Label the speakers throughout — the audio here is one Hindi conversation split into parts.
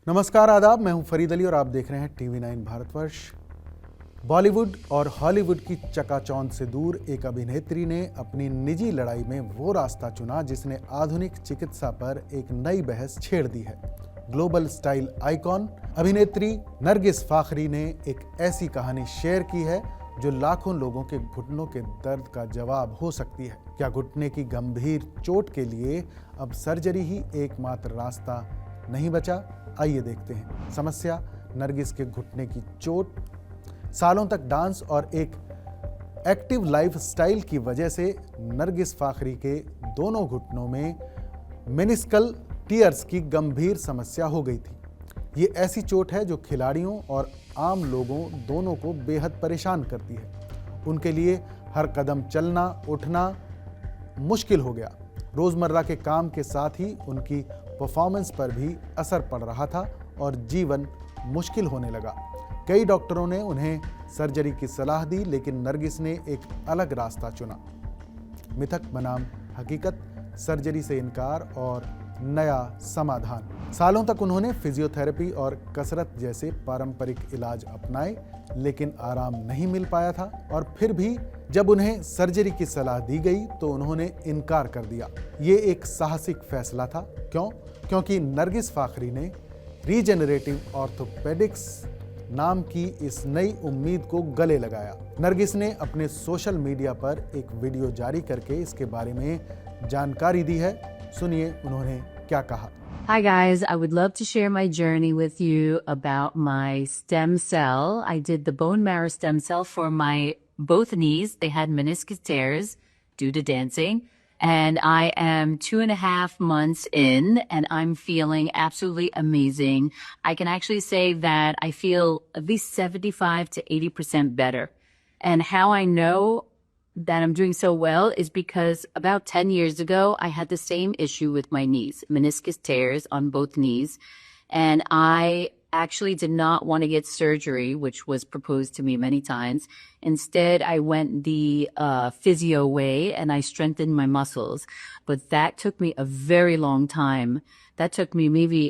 Speaker 1: नमस्कार, आदाब। मैं हूं फरीद अली और आप देख रहे हैं TV9 भारतवर्ष। बॉलीवुड और हॉलीवुड की चकाचौंध से दूर एक अभिनेत्री ने अपनी निजी लड़ाई में वो रास्ता चुना जिसने आधुनिक चिकित्सा पर एक नई बहस छेड़ दी है। ग्लोबल स्टाइल आइकॉन अभिनेत्री नरगिस फाखरी ने एक ऐसी कहानी शेयर की है जो लाखों लोगों के घुटनों के दर्द का जवाब हो सकती है। क्या घुटने की गंभीर चोट के लिए अब सर्जरी ही एकमात्र रास्ता नहीं बचा? आइए देखते हैं। समस्या नरगिस के घुटने की चोट। सालों तक डांस और एक एक्टिव लाइफस्टाइल की वजह से नरगिस फाखरी के दोनों घुटनों में मेनिस्कल टियर्स की गंभीर समस्या हो गई थी। ये ऐसी चोट है जो खिलाड़ियों और आम लोगों दोनों को बेहद परेशान करती है। उनके लिए हर कदम चलना उठना मुश्किल हो गया। रोजमर्रा के काम के साथ ही उनकी परफॉर्मेंस पर भी असर पड़ रहा था और जीवन मुश्किल होने लगा। कई डॉक्टरों ने उन्हें सर्जरी की सलाह दी, लेकिन नरगिस ने एक अलग रास्ता चुना। मिथक बनाम हकीकत, सर्जरी से इनकार और नया समाधान। सालों तक उन्होंने फिजियोथेरेपी और कसरत जैसे पारंपरिक इलाज अपनाए, लेकिन आराम नहीं मिल पाया था। और फिर भी जब उन्हें सर्जरी की सलाह दी गई तो उन्होंने इनकार कर दिया। ये एक साहसिक फैसला था। क्यों? क्योंकि नरगिस फाखरी ने रीजेनरेटिव ऑर्थोपेडिक्स नाम की इस नई उम्मीद को गले लगाया। नरगिस ने अपने सोशल मीडिया पर एक वीडियो जारी करके इसके बारे में जानकारी दी है। सुनिए उन्होंने क्या कहा।
Speaker 2: Hi guys, I would love to share my journey with you about my stem cell. I did the bone marrow stem cell for my both knees. They had meniscus tears due to dancing. And I am 2.5 months in and I'm feeling absolutely amazing. I can actually say that I feel at least 75 to 80% better. And how I know that I'm doing so well is because about 10 years ago, I had the same issue with my knees, meniscus tears on both knees. And I actually did not want to get surgery, which was proposed to me many times. Instead, I went the physio way and I strengthened my muscles. But that took me a very long time. That took me maybe,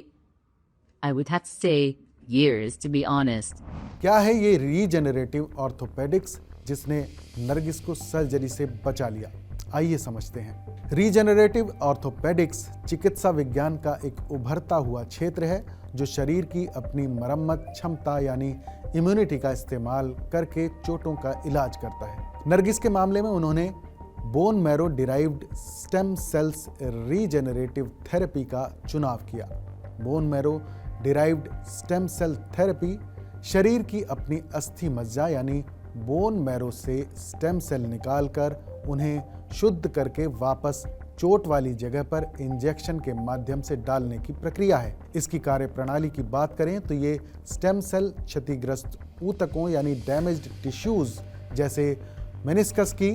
Speaker 2: I would have to say, years, to be honest.
Speaker 1: क्या है ये रीजेनरेटिव ऑर्थोपेडिक्स जिसने नरगिस को सर्जरी से बचा लिया? आइए समझते हैं। रीजेनरेटिव ऑर्थोपेडिक्स चिकित्सा विज्ञान का एक उभरता हुआ क्षेत्र है जो शरीर की अपनी मरम्मत क्षमता यानी इम्यूनिटी का इस्तेमाल करके चोटों का इलाज करता है। नरगिस के मामले में उन्होंने bone marrow derived stem cells regenerative therapy का चुनाव किया। Bone marrow derived stem cell therapy शरीर की अपनी अस्थि मज्जा यानी बोन मैरो से स्टेम सेल निकालकर उन्हें शुद्ध करके वापस चोट वाली जगह पर इंजेक्शन के माध्यम से डालने की प्रक्रिया है। इसकी कार्यप्रणाली की बात करें तो ये स्टेम सेल क्षतिग्रस्त ऊतकों यानी डैमेज्ड टिश्यूज जैसे मेनिस्कस की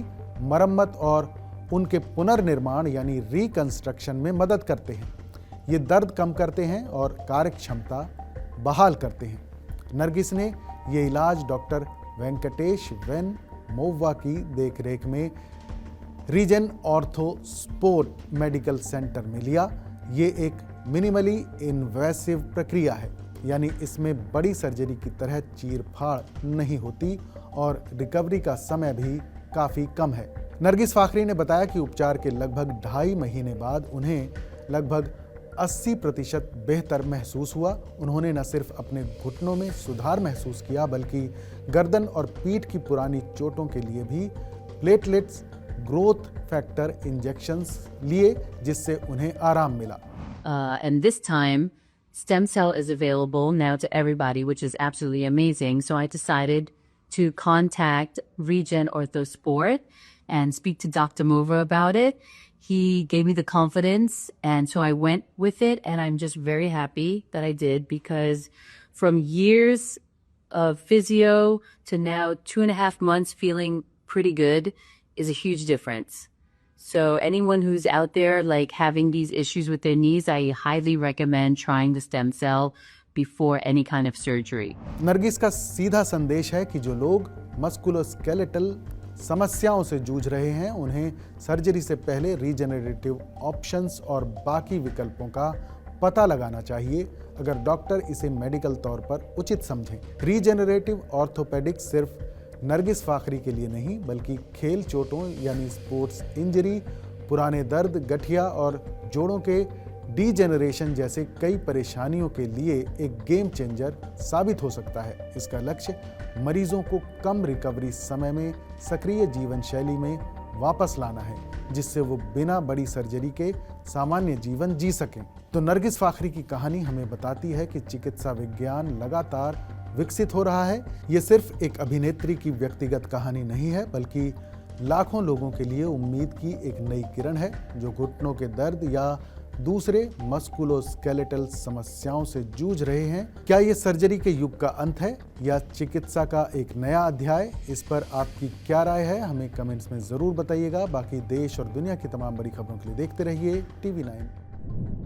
Speaker 1: मरम्मत और उनके पुनर्निर्माण यानी रिकंस्ट्रक्शन में मदद करते हैं। ये दर्द कम करते हैं और कार्यक्षमता बहाल करते हैं। नरगिस ने ये इलाज डॉक्टर वेंकटेश वेन मोव्वा की देखरेख में Regen Ortho Sport Medical Centre में लिया। ये एक मिनिमली इन्वेसिव प्रक्रिया है, यानी इसमें बड़ी सर्जरी की तरह चीरफाड़ नहीं होती और रिकवरी का समय भी काफ़ी कम है। नरगिस फाखरी ने बताया कि उपचार के लगभग 2.5 महीने बाद उन्हें लगभग 80% बेहतर महसूस हुआ। उन्होंने न सिर्फ अपने घुटनों में सुधार महसूस किया बल्कि गर्दन और पीठ की पुरानी चोटों के लिए भी प्लेटलेट्स ग्रोथ फैक्टर इंजेक्शंस लिए जिससे उन्हें आराम मिला।
Speaker 2: And this time, stem cell is available now to everybody, which is absolutely amazing. So I decided to contact Regen Orthosport and speak to Dr. Mova about it. He gave me the confidence, and so I went with it, and I'm just very happy that I did because from years of physio to now 2.5 months feeling pretty good is a huge difference. So anyone who's out there like having these issues with their knees, I highly recommend trying the stem cell before any kind of surgery.
Speaker 1: Nargis का सीधा संदेश है कि जो लोग मस्कुलोस्केलेटल समस्याओं से जूझ रहे हैं उन्हें सर्जरी से पहले रीजेनरेटिव ऑप्शंस और बाकी विकल्पों का पता लगाना चाहिए। अगर डॉक्टर इसे मेडिकल तौर पर उचित समझें। रीजेनरेटिव ऑर्थोपेडिक्स सिर्फ नरगिस फाखरी के लिए नहीं बल्कि खेल चोटों यानी स्पोर्ट्स इंजरी, पुराने दर्द, गठिया और जोड़ों के डीजेनरेशन जैसे कई परेशानियों के लिए एक गेम चेंजर साबित हो सकता है। इसका लक्ष्य मरीजों को कम रिकवरी समय में सक्रिय जीवन शैली में वापस लाना है, जिससे वो बिना बड़ी सर्जरी के सामान्य जीवन जी सकें। तो नरगिस फाखरी की कहानी हमें बताती है कि चिकित्सा विज्ञान लगातार विकसित हो रहा है। ये सिर्फ एक अभिनेत्री की व्यक्तिगत कहानी नहीं है, बल्कि लाखों लोगों के लिए उम्मीद की एक नई किरण है, जो घुटनों के दर्द या दूसरे मस्कुलोस्केलेटल समस्याओं से जूझ रहे हैं। क्या ये सर्जरी के युग का अंत है या चिकित्सा का एक नया अध्याय? इस पर आपकी क्या राय है, हमें कमेंट्स में जरूर बताइएगा। बाकी देश और दुनिया की तमाम बड़ी खबरों के लिए देखते रहिए TV9।